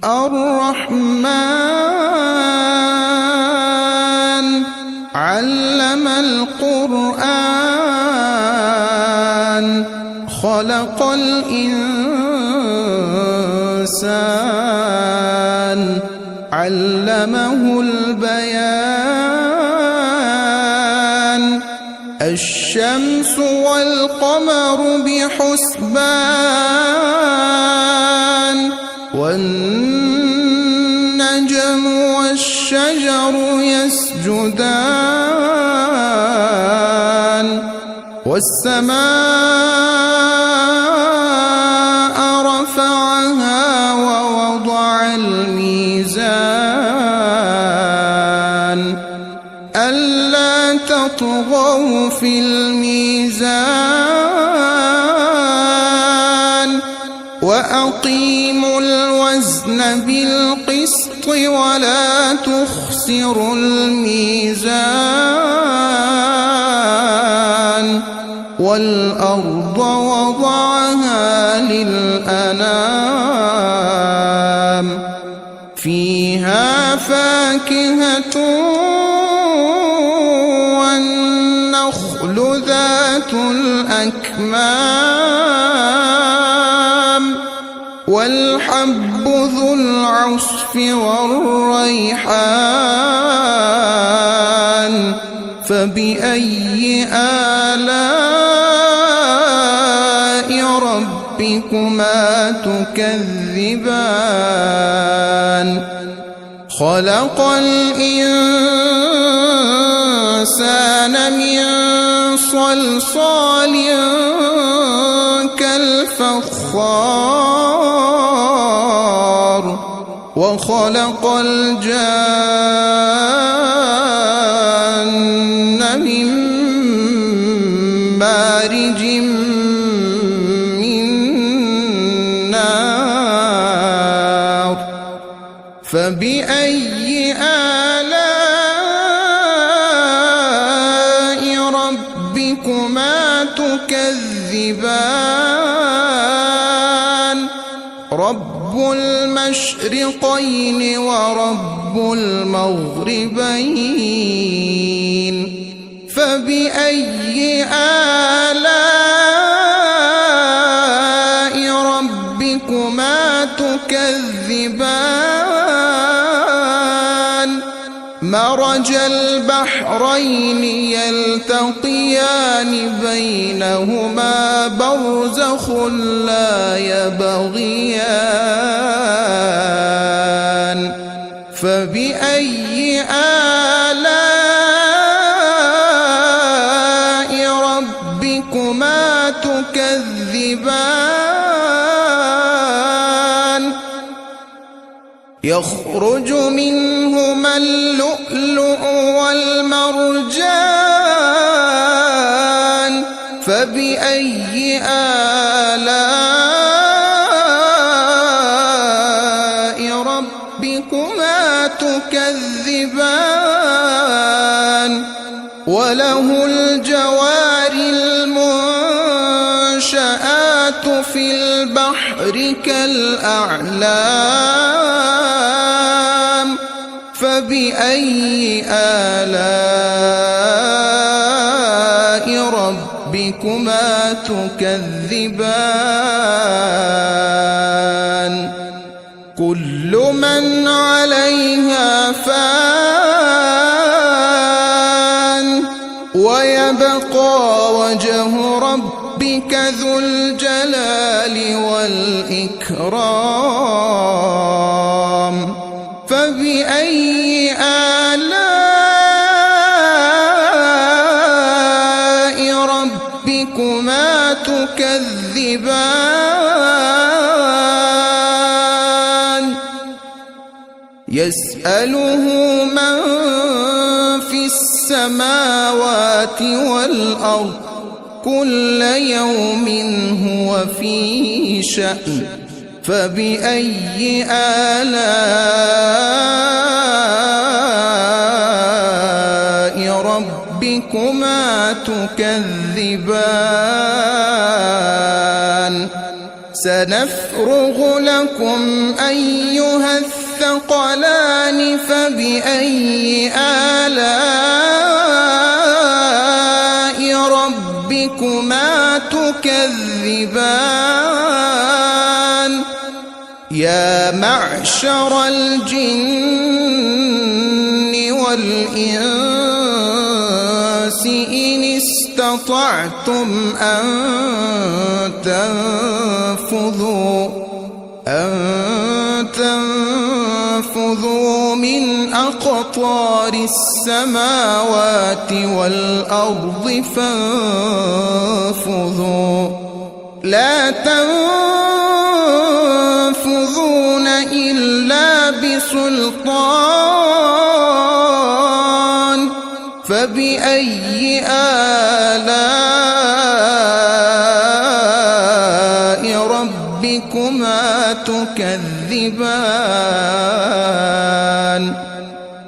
الرحمن علم القرآن خلق الإنسان علمه البيان الشمس والقمر بحسبان والنجم والشجر يسجدان والسماء رفعها ووضع الميزان ألا تطغوا في الميزان وأقيموا الوزن بالقسط ولا تخسروا الميزان والأرض وضعها للأنام فيها فاكهة والنخل ذات الأكمام والحب ذو العصف والريحان فبأي آلاء ربكما تكذبان خلق الإنسان من صلصال كالفخار وخلق الجان من مارج من نار فبأي آلاء ربكما تكذبان رب المشرقين ورب المغربين فبأي آلاء ربكما تكذبان مرج البحرين يلتقيان بينهما برزخ لا يبغيان فبأي آلاء ربكما تكذبان يخرج منهما اللؤلؤ والمرجان فبأي آلاء ربكما تكذبان وله الجوار المنشآت في البحر كالأعلام فبأي آلاء ربكما تكذبان كل من عليها فان ويبقى وجه ربك ذو الجلال والإكرام فبأي آلاء ربكما تكذبان يسأله من في السماوات والأرض كل يوم هو في شأن فبأي آلاء ربكما تكذبان سنفرغ سنفرغ لكم أيها الثقلان فبأي آلاء ربكما تكذبان يا معشر الجن والإنس إن استطعتم أن تنفذوا من أقطار السماوات والأرض فانفذوا لا تنفذون إلا بسلطان فبأي آلاء ربكما تكذبان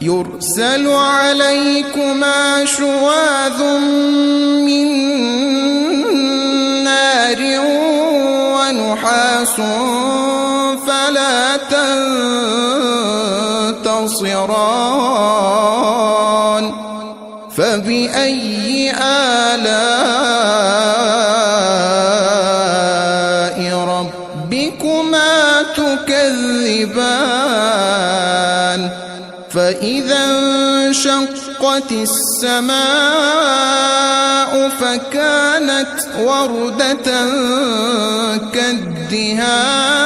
يرسل عليكما شواظ من نار ونحاس فلا تنتصران فبأي آلاء ربكما تكذبان فإذا انشقت السماء فكانت وردة كالدهان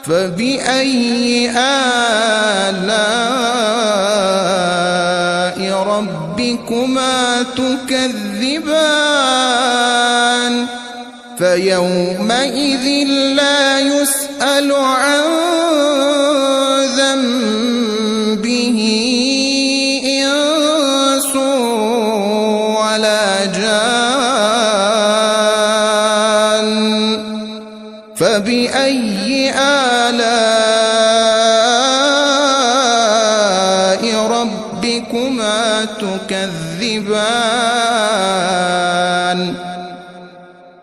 فبأي آلاء ربكما تكذبان فيومئذ لا يسأل عن ذنبه إنس ولا جان فبأي آلاء ربكما تكذبان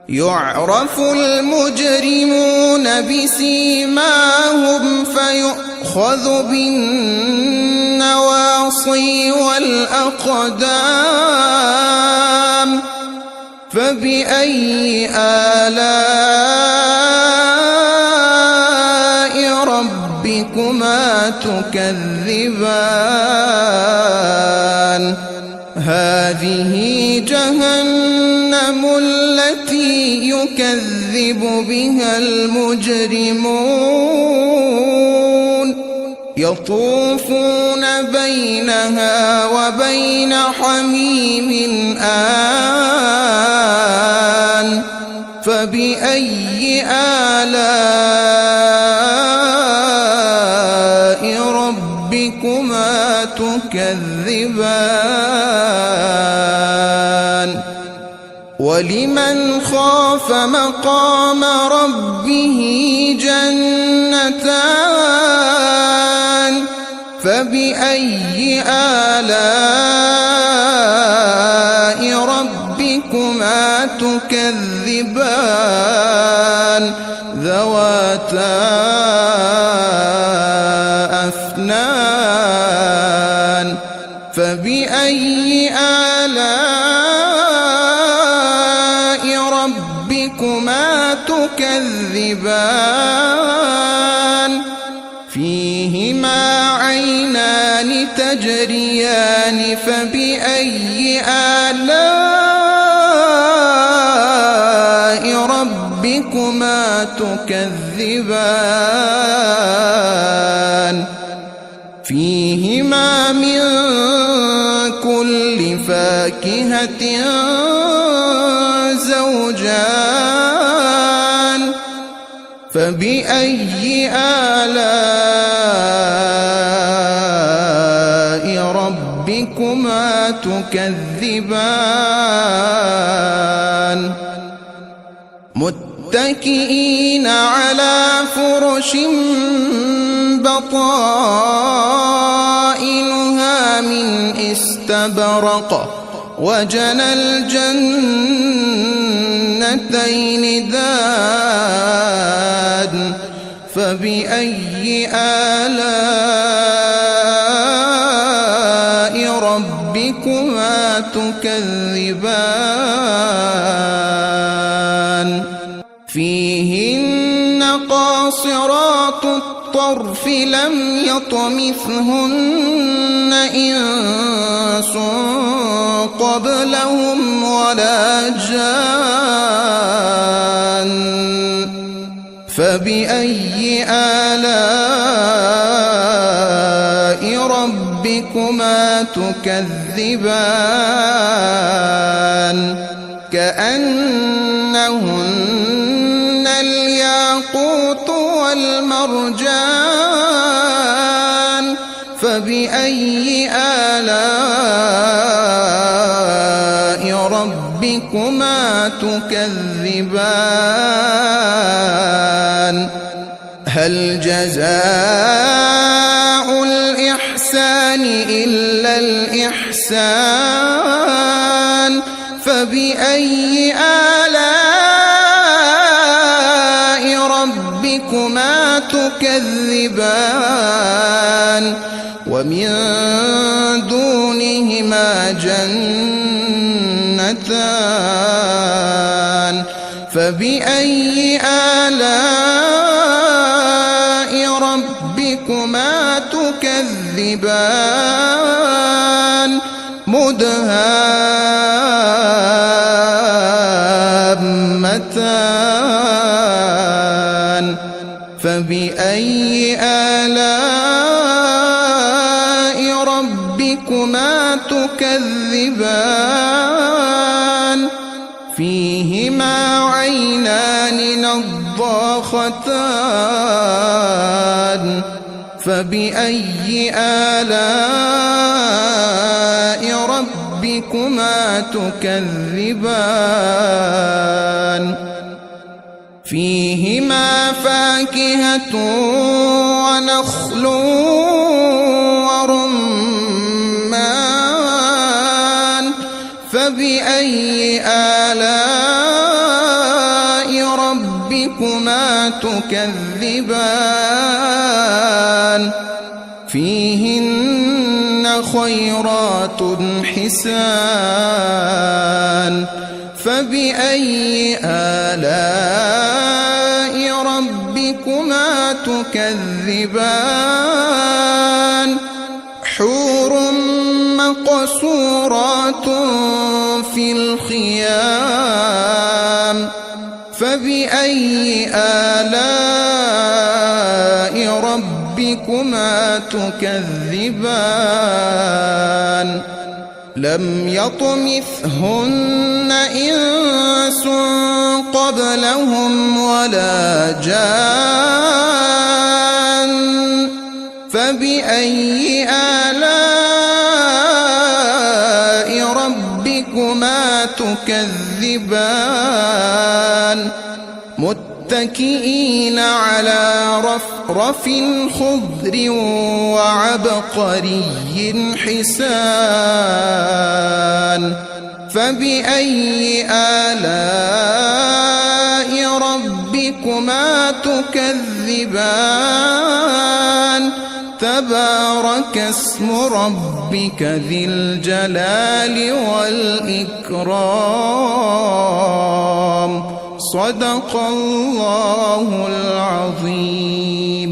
يعرف المجرمون بسيماهم فيؤخذ بالنواصي والأقدام فبأي آلاء ربكما تكذبان هذه جهنم التي يكذب بها المجرمون يطوفون بينها وبين حميم آن فبأي آلاء ربكما تكذبان ولمن خاف مقام ربه جنتان فبأي آلاء ربكما تكذبان ذواتا أفنان فبأي آلاء ربكما تكذبان فيهما عينان تجريان فبأي آلاء ربكما تكذبان فيهما من كل فاكهة زوجان فبأي آلاء ربكما تكذبان متكئين على فرش بطائنها من استبرق وجنى الجنتين جنتين دان فبأي آلاء ربكما تكذبان فيهن قاصرات الطرف لم يطمثهن إنس قبلهم ولا جان فبأي آلاء ربكما تكذبان كأنهن الياقوت والمرجان فبأي آلاء ربكما تكذبان هل جزاء الإحسان إلا الإحسان فبأي آلاء ربكما تكذبان ومن دونهما جنتان فبأي آلاء ربكما تكذبان مدهامتان فبأي آلاء ربكما تكذبان فيهما عينان نضاختان فبأي آلاء ربكما تكذبان فيهما فاكهة ونخل ورمان فبأي آلاء ربكما تكذبان فيهن خيرات حسان فبأي آلاء ربكما تكذبان حور مقصورات في الخيام فبأي آلاء ربكما تكذبان لم يطمثهن إنس قبلهم ولا جان فبأي آلاء ربكما تكذبان متكئين على رفرف خضر وعبقري حسان فبأي آلاء ربكما تكذبان تبارك اسم ربك ذي الجلال والإكرام صدق الله العظيم.